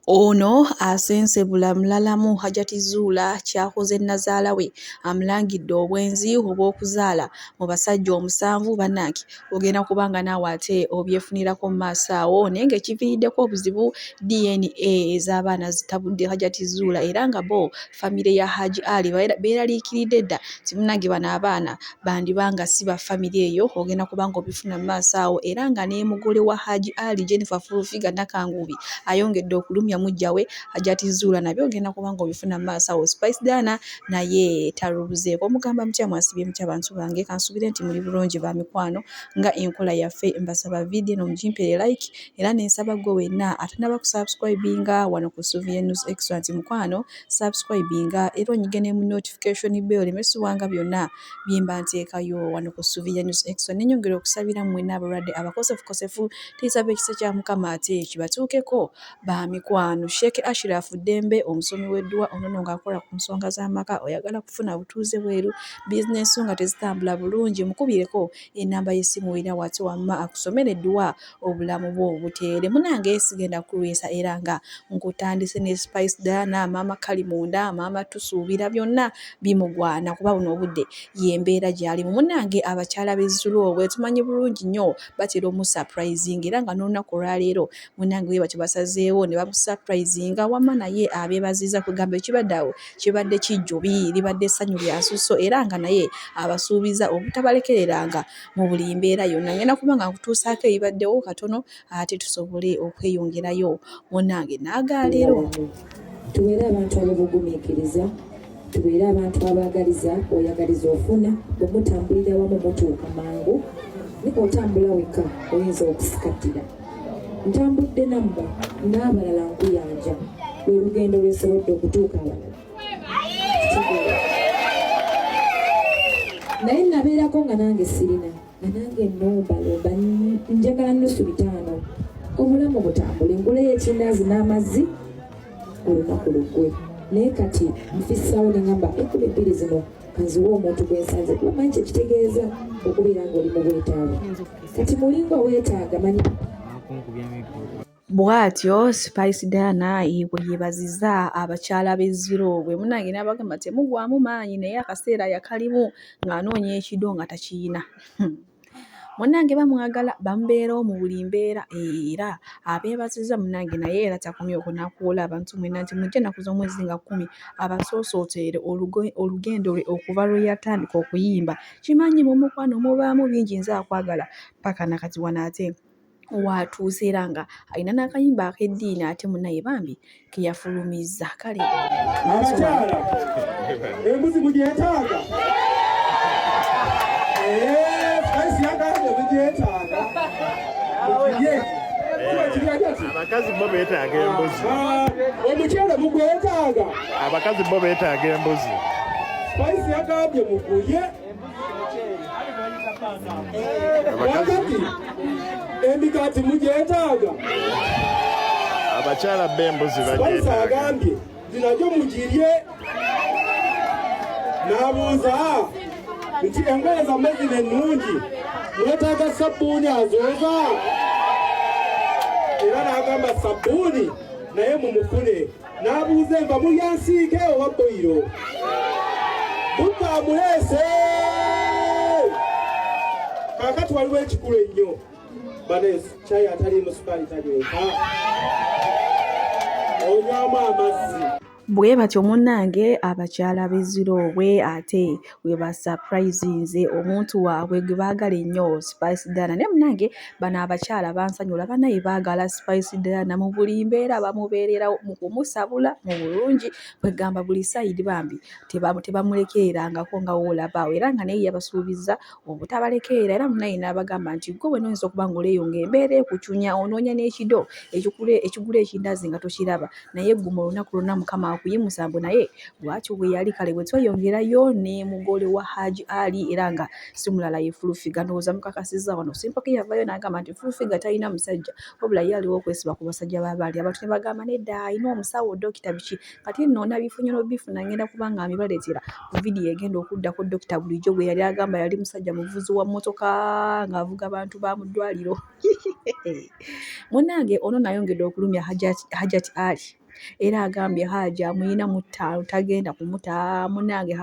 Ono asensebula mulalamu Hajati Zuula kyakoze nazaala we amulangidde obwenzi obw'okuzaala mu basajja 7 bannange ogenda kubanga naawe ate obyefunirako mu maaso awo naye ng'ekiviiriddeko obuzibu DNA ez'abaana zitabudde Hajati Zuula era nga bo famire ya Haji Ali beeraliikiridde dda nti munnange bano abaana bandibanga si ba famire eyo ogenda kubanga obifuna mu maaso awo era nga ne mugole wa Haji Ali Jennifer Furufiga Nakangubi ayongedde okulumya mujja we Hajati Zuula nabyo ogenda kubanga obifuna mu maaso awo. Spice Diana naye taluluzeeko omugamba mutya mwasibye mutya bantu bange kansubire nti muli bulungi ba mikwano nga enkola yaffe mbasaba video no mugimpere like era nensaba gwe wenna atanaba ku subscribinga wano ku Sylvia News Extra nti mukwano subscribinga era onyigene mu notification bell emesubwanga byonna byemba nteekayo wano ku Sylvia News Extra nenyongera okusabira mwenna abalwadde abakosefu tisaba ekisa kya Mukama ate kibatuukeko ba mikwano. Sheikh Ashraf Dembe omusomi w'eddwa ono ng'akola ku nsonga z'amaka oyagala kufuna butuuze bweru bizinesi nga tezitambula bulungi mukubireko enamba y'essimu era wate wamma akusomera eddwa obulamu bwo buteere munange sigenda kulwisa era nga nkutandise ne Spice Diana maama Kalimunda maama tusuubira byonna bimugwana kuba buno obudde yembeera gy'alimu munange abakyala b'ezzulo bwe tumanyi bulungi nnyo batera omu surprising era nga n'olunaku olwaleero munange we batyo basazeewo ne bamusurprisinga wamma naye abeebaziza kugamba ekibadde awo kibadde kijjubi libadde essanyu lya nsusso era nga naye abasuubiza obutabalekereranga mu buli mbeera yonna ngenda kuba nga nkutuusaako ebibaddewo katono ate tusobole okweyongerayo munnange naagaleero tubeere abantu ababugumiikiriza tubeere abantu abaagaliza oyagaliza ofuna bwe mutambulira wamu mutuuka mangu niko otambula weka oyinza okusikatira ntambudde namba n'abalala nkuyanja lwe lugendo lwesobodde okutuuka wano naye nabeerako nga nange sirina nga nange nombalomba njagala nusu 5 obulamu butambule nguleyo ekindaazi n'amazzi olunaku lugwe naye kati nfissawo neŋamba ekkuba 2 zino kanziwa omuntu gwensanze kuba manyi kyekitegeeza okubeera ng'oli mu bwetaavu kati mulinga weetaaga manyi bw'atyo Spice Diana bwe yeebaziza abakyala b'ezziro bwe munnange n'abagamba temugwamu maanyi naye akaseera yakalimu ng'anoonya ekido nga takiyina munnange bamwagala bamubeerawo mu buli mbeera era abeebaziza munnange naye era takomye okunakuula abantu mwenna nti mujja ennaku z'omwezi nga 10 abasoosootere olugendo lwe okuva lwe yatandika okuyimba kimanyi mu mukwano mubaamu bingi nze akwagala paka nakati wano ate watuuse era nga alina n'akayimba ak'eddiini ate munnaye bambi keyafulumiza kale abakyala embuzi mugyetaaga Spice yagambye mugyetaaga abakazi bo beetaaga embuzi omukyala mugwetaaga abakazi bo beetaaga embuzi Spice yagambye muguye wakati emikati mugyetaaga abakyala b'embuzi Spice agambye zinajyo mugirye n'abuuza nti engoye zammwe zino ennungi mwetaaga sabbuuni azooza era n'agamba sabbuuni naye mumufune n'abuuza enva mulyansiike oba boyiro bukka amuleese kaakati waliwo ekikulu ennyo baneesi kyayi ataliimu sukaali tanyweka onywamu amazzi bwe batyo munnange abakyala b'ezziro bwe ate we basurprisinze omuntu waabwe gwe baagala ennyo Spice Diana naye munnange bano abakyala bansanyula banaye baagala Spice Diana mu buli mbeera bamubeererawo mu kumusabula mu bulungi kwegamba buli sayidi bambi tebamulekererangako nga woolabaawo era nga naye yabasuubiza obutabalekerera era munaye n'abagamba nti gwe wena oyinza okuba ng'oleeyo ng'embeera ekucunya onoonya n'ekido ekigula ekindaazi nga tokiraba naye gguma olunaku lwonna Mukama kuyimusa mbu naye bwatyo bwe yali kale bwe tweyongerayo ne mugole wa Haji Ali era nga si mulala ye Fulufiga ndowooza mukakasizza wano Simpaka yavayo n'agamba nti Fulufiga talina musajja wabula ye aliwo okwesiba ku basajja b'abaali abantu ne bagamba nedda alina omusawo dokita biki kati nno nabifunye bifuna ngenda kubanga amibaleetera ku vidiyo egenda okuddako dokita bulijjo bwe yali agamba yali musajja muvuzi wa mmotoka ng'avuga abantu ba mu ddwaliro munnange ono nayongedde okulumya Hajati Ali era agambye Haji amuyina mu ttaano tagenda kumuta munnange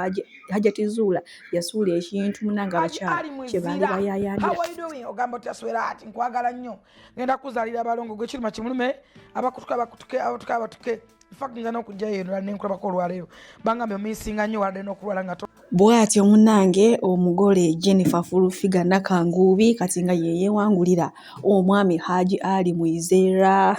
Hajati Zuula yasuula ekintu munnange abakyala kye baali bayayaanira ogamba oti aswera ati nkwagala nnyo ngenda kuzaalira abalongo gwe kiruma kimulume abatuke fact nza n'okujjayo eno nenkulabako olwaleero bangambye omisinga nnyo wadde n'okulwala nga bw'atyo munnange omugole Jennifer Fulufiga Nakanguubi kati nga ye yeewangulira omwami Haji Ali Muizera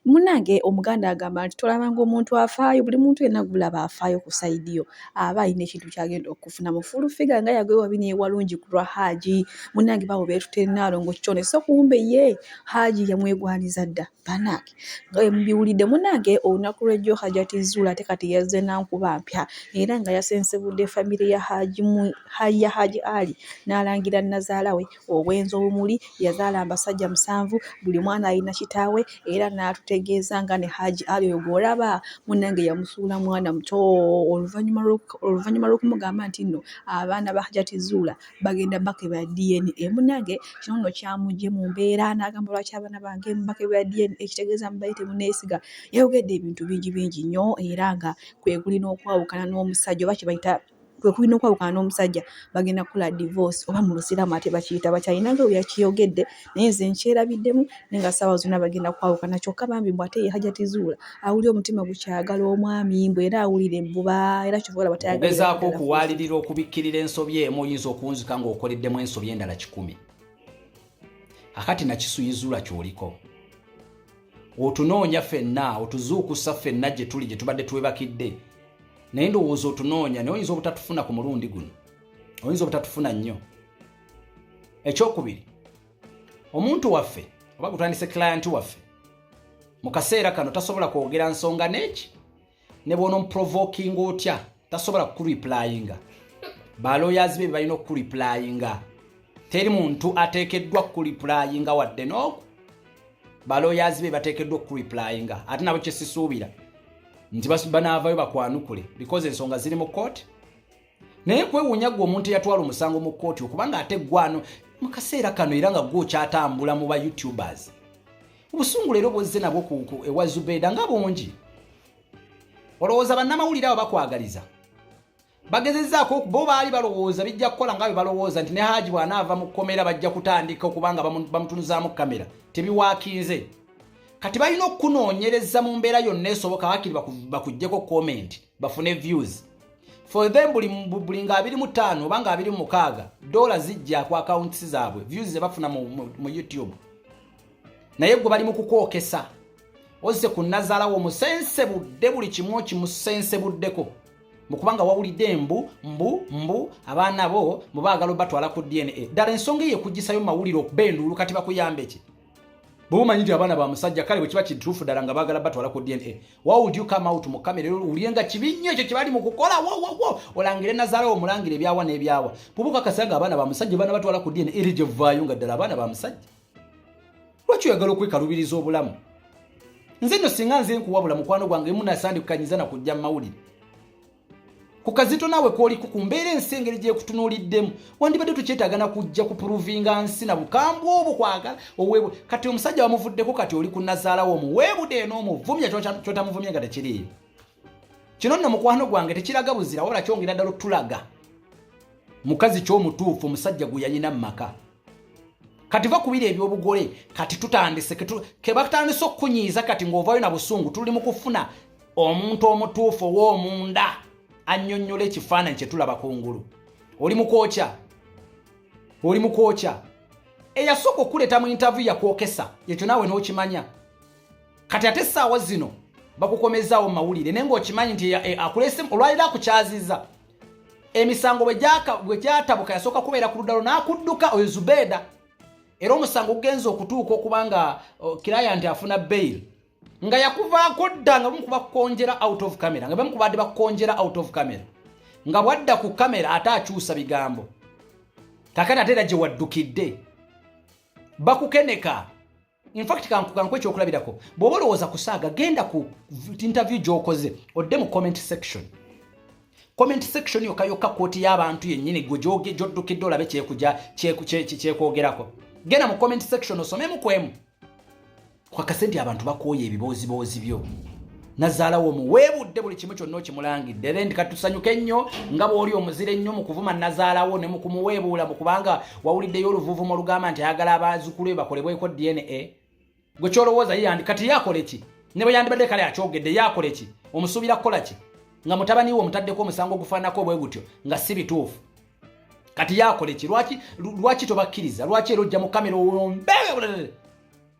munnange omuganda agamba nti tolabanga omuntu afaayo buli muntu yenna gulaba afaayo ku saidi yo aba alina ekintu kyagenda okufuna mu Fulufiga nga yagwewa bini ewalungi ku lwa Haji munnange bawo beetutenaalongo kyone so kumbe ye Haji yamwegwaniza dda banange nga mubiwulidde munnange olunaku lw'ejjo Hajati Zuula ate kati yazze nankuba mpya era nga yasensebudde famire ya Haji Ali n'alangira nazaala we obwenzi obumuli yazaala abasajja 7 buli mwana alina kitaawe era n'atutegeeza nga ne Haji Ali oyo gw'olaba munnange yamusuula mwana muto oluvannyuma lw'okumugamba nti nno abaana ba Hajati Zuula bagenda bakebera DNA munnange kino nno kyamugye mu mbeera n'agamba lwaki abaana bange bakebera DNA ekitegeeza mubayite muneesiga yayogedde ebintu bingi nnyo era nga kwe kulina okwawukana n'omusajja oba kibayita kwe kulina okwawukana n'omusajja bagenda kukola divorce oba mu Lusiraamu ate bakiyita bakyayinanga we yakiyogedde naye nze nkyerabiddemu nenga ssaawa zonna bagenda kwawukana kyokka bambi mbw ate ye Hajati Zuula awulira omutima gukyagala omwami mbw era awulira ebbuba era kivola ogezaako okuwaalirira okubikkirira ensobi emu oyinza okunzika ng'okoleddemu ensobi endala 10 akati nakisuyizula kyoliko otunoonya ffenna otuzuukusa ffenna gye tuli gye tubadde twebakidde naye ndowooza otunoonya naye oyinza obutatufuna ku mulundi guno oyinza obutatufuna nnyo ekyokubiri omuntu waffe oba gutandise client waffe mu kaseera kano tasobola kwogera nsonga neki ne bw'ona omuprovokinga otya tasobola kukureplyinga balawyers be balina okukureplyinga teri muntu ateekeddwa kukureplyinga wadde n'oku balawyers be bateekeddwa okukureplyinga ate nabo kye sisuubira nti banaavayo bakwanukule because ensonga ziri mu kooti naye kwewuunya gwe omuntu eyatwala omusango mu kooti okubanga ate gwano mu kaseera kano era nga gwo kyatambula mu ba YouTubers obusungu leero bwezze nabwo ewa Zubeida nga bungi olowooza bannamawulire abo bakwagaliza bagezezzaako bo baali balowooza bijja kukola nga bwe balowooza nti ne Haji bw'anaava mu kkomera bajja kutandika okubanga bamutunuzaamu kamera tebiwaakinze kati balina okunoonyereza mu mbeera yonna esoboka wakiri bakuggyeko comment bafune views for them buli nga 25 oba nga 26 dola zijja ku accounts zaabwe views ze bafuna mu YouTube naye gwe bali mu kukwokesa ozze ku nazaala w'omusensebudde buli kimu kimusensebuddeko mukubanga wawulidde mbu abaana bo mubaagala batwala ku DNA ddala ensonga ye kugisayo mawulire okubenduulu kati bakuyambe ki bomanyi nti abaana ba musajja kale bwe kiba kituufu ddala nga baagala batwala ku DNA why would you come out mu kamera uliyenga kibinnyo ekyo kibali mu kukola olangire nazaala omulangire ebyawa n'ebyawa bubuka kasanga abaana ba musajja bana batwala ku DNA eri gye vaayo nga ddala abaana ba musajja lwaki oyagala okwekalubiriza obulamu nze nno singa nze nkuwabula mukwano gwange munasandi kukanyiza na kujja mu mawulire ku kazito naawe kwoli kukumbeera ensi engeri gye kutunuuliddemu wandibadde tukyetagana kujja kupuruvinga nsi na bukambwe obwo kwagala oweebwe kati omusajja bamuvuddeko kati oli ku nazaalawo omuweebude n'omuvumya kyotamuvumye nga tekiriiyo kino nno mukwano gwange tekiraga buzira wabula kyongera ddala otulaga mukazi ky'omutuufu omusajja gwe yalina mu maka kati va kubira ebyobugole kati tutandise ke batandise okukunyiiza kati ng'ovaayo na busungu tuli mu kufuna omuntu omutuufu ow'omunda annyonnyola ekifaananyi kye tulaba kungulu oli mu kwokya eyasooka okuleeta mu interview yakwokesa ekyo naawe n'okimanya kati ate essaawa zino bakukomezaawo mu mawulire naye ng'okimanyi nti akulese olwaliro akukyaziza emisango bwe gyatabuka yasooka kubeera ku luddalo n'akudduka oyo Zubeida era omusango gugenza okutuuka okubanga client afuna bail nga yakuvaako dda nga bamukuba konjera out of camera nga bamukubadde bakonjera out of camera nga bwadda ku camera ate akyusa bigambo kakati ate era gye waddukidde bakukeneka. In fact kankwe ekyokulabirako bw'oba olowooza kusaaga genda ku interview gy'okoze odde mu comment section yokka kooti y'abantu yennyini gwe gy'oddukidde olabe kyekwogerako. Genda mu comment section osomemu kwemu kwakase nti abantu bakooye ebiboozi byo Nazaalawo muweebudde buli kimu kyonna okimulangidde. Era ndi katusanyuke nnyo nga bw'oli omuzire nnyo mu kuvuma Nazaalawo ne mu kumuweebuula mu kubanga wawuliddeyo oluvuuvumo olugamba nti ayagala abazzukulu be bakolebweko DNA. Gwe kyolowooza ye kati yakole ki? Ne bwe yandibadde kale akyogedde yakole ki? Omusuubira kukola ki? Nga mutabani we omutaddeko omusango ogufaanako bwe gutyo nga si bituufu. Kati yakole ki? Lwaki tobakkiriza? Lwaki era ojja mu kamera ombewe?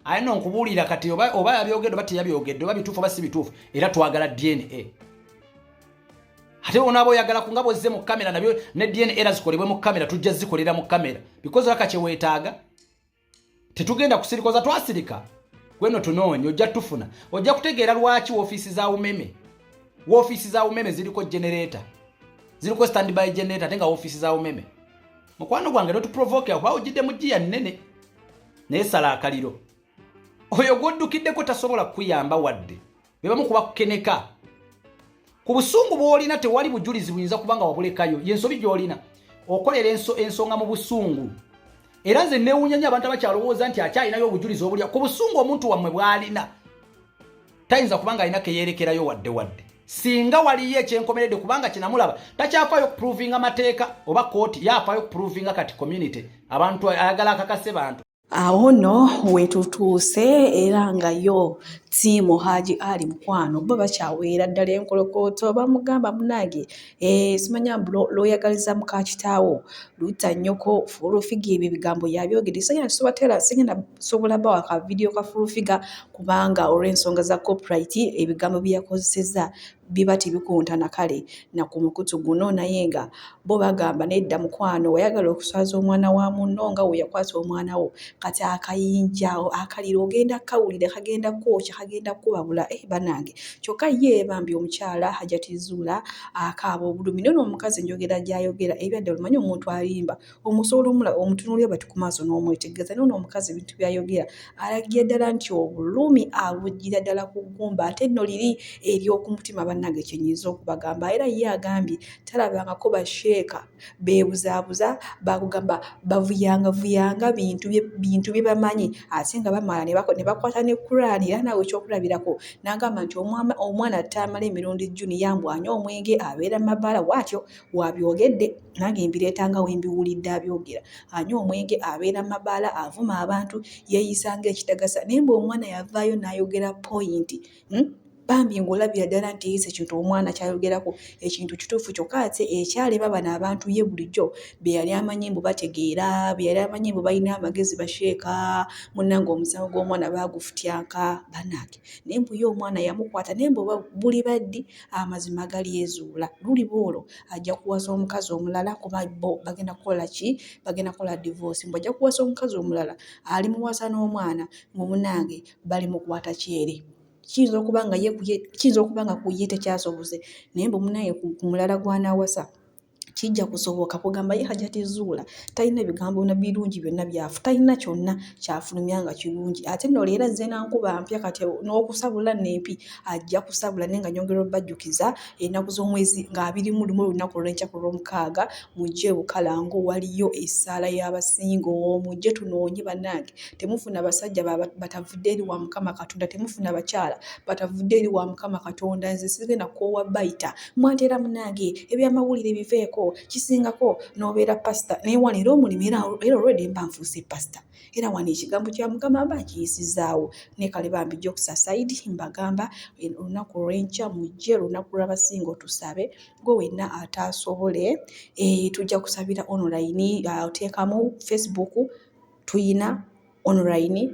Ayina nkubuulira kati oba yabyogedde oba teyabyogedde oba bituufu oba si bituufu era twagala DNA. Ate onaaba oyagala ku nga bw'ozze mu kamera nabyo ne DNA era zikolebwe mu kamera tujja zikolera mu kamera because laka kye weetaaga. Tetugenda kusirikoza twasirika. Gweno tunoonye ojja tufuna. Ojja kutegeera lwaki woofiisi za umeme ziriko generator. Ziriko standby generator ate nga woofiisi za umeme. Mukwano gwange totuprovoke oba ojjidde mu jjiya nnene. Naye sala akaliro. Oyo gwoddukideko tasobola kuyamba wadde. Be bamu kuba kukeneka. Ku busungu bw'olina tewali bujulizi buyinza kubanga wabulekayo. Yensobi gy'olina. Okolera ensonga mu busungu. Era nze neewuunya abantu abakyalowooza nti akyalinayo obujulizi obulya. Ku busungu omuntu wammwe bw'alina tayinza kubanga alina ke yeerekerayo wadde. Singa waliyo ekyenkomeredde kubanga kinamulaba takyafaayo okuprovinga amateeka oba kooti yafaayo okuprovinga kati community abantu ayagala akakase bantu. Awo nno wetutuuse era nga yo ttiimu Haji Ali Mukwano bo bakyaweera ddala enkolokooto bamugamba munange simanya lw'oyagaliza muka kitaawo luta nnyoko Furufiga ebyo ebigambo yabyogedde sigenda sobola bawa ka vidiyo ka Furufiga kubanga olw'ensonga za copyright ebigambo bye yakozesezza biba tebikuntana kale na ku mukutu guno naye nga bo bagamba nedda Mukwano wayagala okuswaza omwana wa munno nga we yakwasa omwana wo kati akayinja akaliro ogenda kawulira kagenda kwokya kagenda kubabula banange kyokka ye bambi omukyala Hajati Zuula akaaba obulumi nono omukazi njogera gyayogera ebyadde olumanyi omuntu alimba omusobola omula omutunulira bati ku maaso n'omwetegereza nono omukazi bintu byayogera alagira ddala nti obulumi abugira ddala ku ggumba ate nno liri ery'okumutima banange kyenyinza okubagamba era ye agambye talabangako basheeka beebuzaabuza bakugamba bavuyanga bintu bye bamanyi ate nga bamala ne bakwata ne Kurani era naawe ekyokulabirako n'agamba nti omwana atamala emirundi jjuni yambwanya omwenge abeera mabala bw'atyo wabyogedde nange mbireetanga we mbiwulidde abyogera anywa omwenge abeera mabala avuma abantu yeeyisanga ekitagasa naye mbe omwana yavaayo n'ayogera point bambi ng'olabira ddala nti eyise ekintu omwana kyayogerako ekintu kituufu kyokka ate ekyalema bano abantu ye bulijjo be yali amanyi mbu bategeera be yali amanyi mbu balina amagezi basheeka munnange omusango gw'omwana baagufutyanka banange naye mbu ye omwana yamukwata naye mbu buli baddi amazima gali ezuula luli bwolwo ajja kuwasa omukazi omulala kuba bo bagenda kukola ki bagenda kukola divorce mbu ajja kuwasa omukazi omulala ali muwasa n'omwana mu munnange bali mukwata kyere kiyinza okuba nga kuye tekyasoboze naye mbu munaye ku mulala gw'anaawasa kijja kusoboka kugamba ye Hajati Zuula talina bigambo na birungi byonna byafu talina kyonna kyafulumya nga kirungi ate nno leero azze nankuba mpya kati n'okusabula nempi ajja kusabula naye nga nyongera obbajjukiza ennaku z'omwezi nga 21 olunaku olw'enkya ku lw'omukaaga mujje Bukalango waliyo essaala y'abasingo mujje tunoonye bannange temufuna basajja batavudde eri wa Mukama Katonda temufuna bakyala batavudde eri wa Mukama Katonda nze sigenda koowa bayita mwantera munnange ebyamawulire biveeko kisingako nobeera pastor naye wano era omulimu era already mba nfuuse pastor era wano ekigambo kya Mukama mba nkiyisizaawo ne kale bambi jokesa side mbagamba olunaku olw'enkya mujje olunaku lw'abasingo tusabe gwe wenna ataasobole tujja kusabira online oteekamu Facebook tuyina online,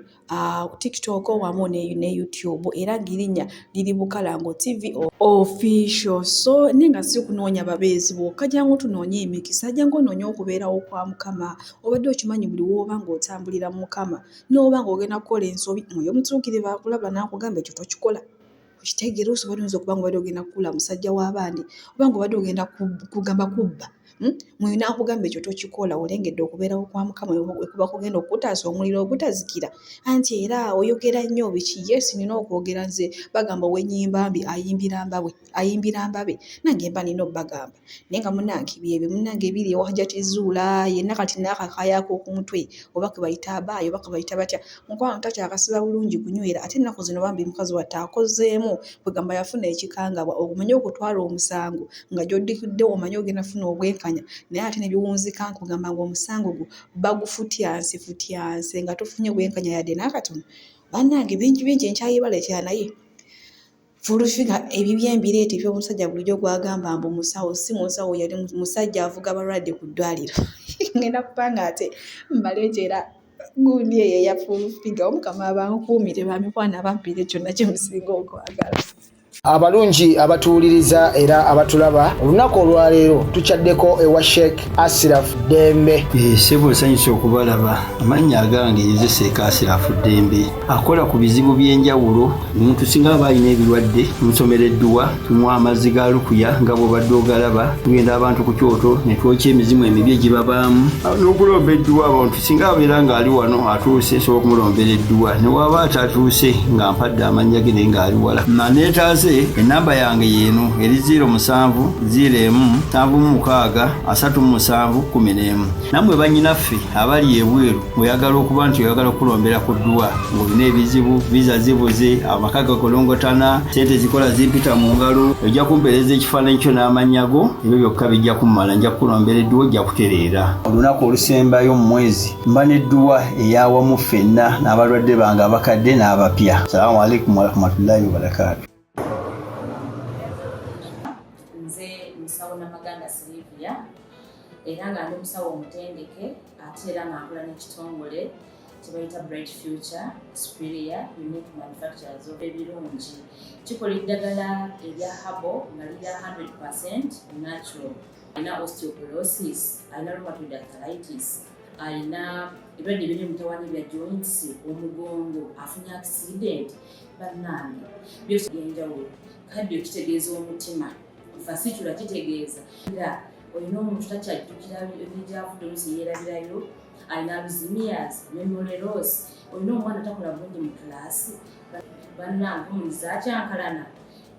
TikTok wamu ne YouTube, era ngirinya liri Bukalango TV official. So nenga si kunoonya babeezi bwokka, jangu tunoonye emikisa, jangu onoonya okubeerawo kwa Mukama. Obadde okimanyi buli w'oba ng'otambulira mu Mukama n'oba ng'ogenda kukola ensobi, Mwoyo Mutuukirivu akulaba n'akugamba ekyo tokikola. Kitegeera osobola okuba ng'obadde ogenda kukuula musajja w'abandi, oba ng'obadde ogenda kugamba kubba, Mwoyo n'akugamba ekyo tokikola, olengedde okubeerawo kwa Mukama ekuba kugenda okutaasa omuliro ogutazikira. Anti era oyogera nnyo biki? Yes, nina okwogera nze, bagamba ow'ennyimba mbi ayimbira mbabe, nange mba nina obbagamba. Naye nga munnange byebyo munnange ebiri ewahajati zuula, yenna kati n'akakayaako ku mutwe, oba ke bayita abaayo oba ke bayita batya. Mukwano takyakasiba bulungi kunywera, ate ennaku zino bambi mukazi watte akozeemu, kwegamba yafuna ekikangabwa, okumanye okutwala omusango nga gy'oddikidde omanye ogenda funa obwenkanya, naye ate ne biwunzika nkugamba ng'omusango gwo bagufutyanse nga tofunye bwenkanya yadde n'akatono. Bannange bingi enkyayibaleetera naye fulufiga ebibya embireeta eby'omusajja bulijjo gwagamba mbu musawo, si musawo, yali musajja avuga abalwadde ku ddwaliro. Ngenda kupanga ate mbaleetera gundi eyo eya fulufiga. Omukama abankuumire bamikwana abampiire kyonna kye musinga okwagala. Abalungi abatuwuliriza era abatulaba, olunaku olwaleero tukyaddeko ewa Sheikh Ashraf Dembe. Ssebo nsanyusa okubalaba. Amannya agange nze Sheikh Ashraf Dembe, akola ku bizibu by'enjawulo. Omuntu singa aba alina ebirwadde, musomereddwa, tunywa amazzi ga lukuya nga bw'obadde ogalaba, tugenda abantu ku kyoto ne twokya emizimu emibi egibabaamu n'okulomba edduwa. Abantu singa abeera ng'ali wano atuuse, sobola okumulombera edduwa, ne waba atatuuse nga mpadde amannya ge naye ng'ali wala. Neetaase enamba yange yeeno eri 0707763711. Nammwe bannyinaffe abali ebweru, oyagala okuba nti oyagala okulombera ku dduwa ng'olina ebizibu, viza zibuze, amaka gakolongotana, sente zikola zimpita mu ngalo, ojja kumpeereza ekifaananyi kyo n'amannya go, ebyo byokka bijja kummala, nja kukulombera edduwa, ojja kutereera. Olunaku olusembayo mu mwezi mba n'edduwa ey'awamu ffenna n'abalwadde bange abakadde n'abapya. Salaamu alaikum warahmatullahi wabarakatuh. Era nga ndi musawo omutendeke ate era nga nkola n'ekitongole kye bayita Bright Future Superior Unique Manufacturers ebirungi. Kikola eddagala erya herbal nga lirya 100% natural. Alina osteoporosis, alina rheumatoid arthritis, alina ebirwadde ebiri mutawaana bya joints, omugongo, afunye accident, bannange byose by'enjawulo. Kaddio kitegeeza omutima, fasitula kitegeeza olina omuntu takyajjukira ebyavudde oluusi yeerabirayo, alina alzheimer's, memory loss, olina omwana takola bulungi mu kilaasi, bannange omuliza akyankalana,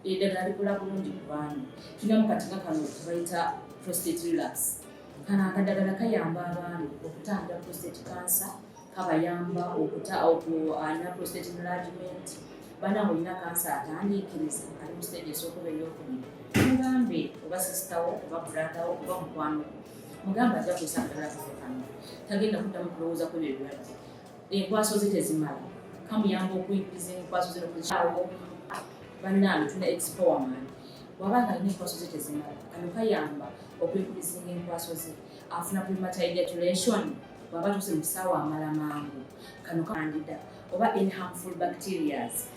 eddagala likola bulungi ku baana. Tulina mu katinga kano bayita prostate relax. Kano akadagala kayamba abaana okutangira prostate cancer, kabayamba alina prostate enlargement. Bannange olina kansa atandiikiriza, ali mu stage esookuba ey'okubiri, mugambe oba sisitawo oba bratawo oba mukwano, mugambe ajja kusa akadala kafe kano, tagenda kuddamu kulowooza ku ebyo ebirwadde. Enkwaso ze tezimala, kamuyamba okuyigiriza enkwaso ze nokuzaawo. Bannange tulina expowerman, bw'abanga alina enkwaso ze tezimala, kano kayamba okuyigiriza enkwaso ze. Afuna premature ejaculation, bw'aba tuuse mu kisaawe amala mangu, kano kandida oba any harmful bacterias.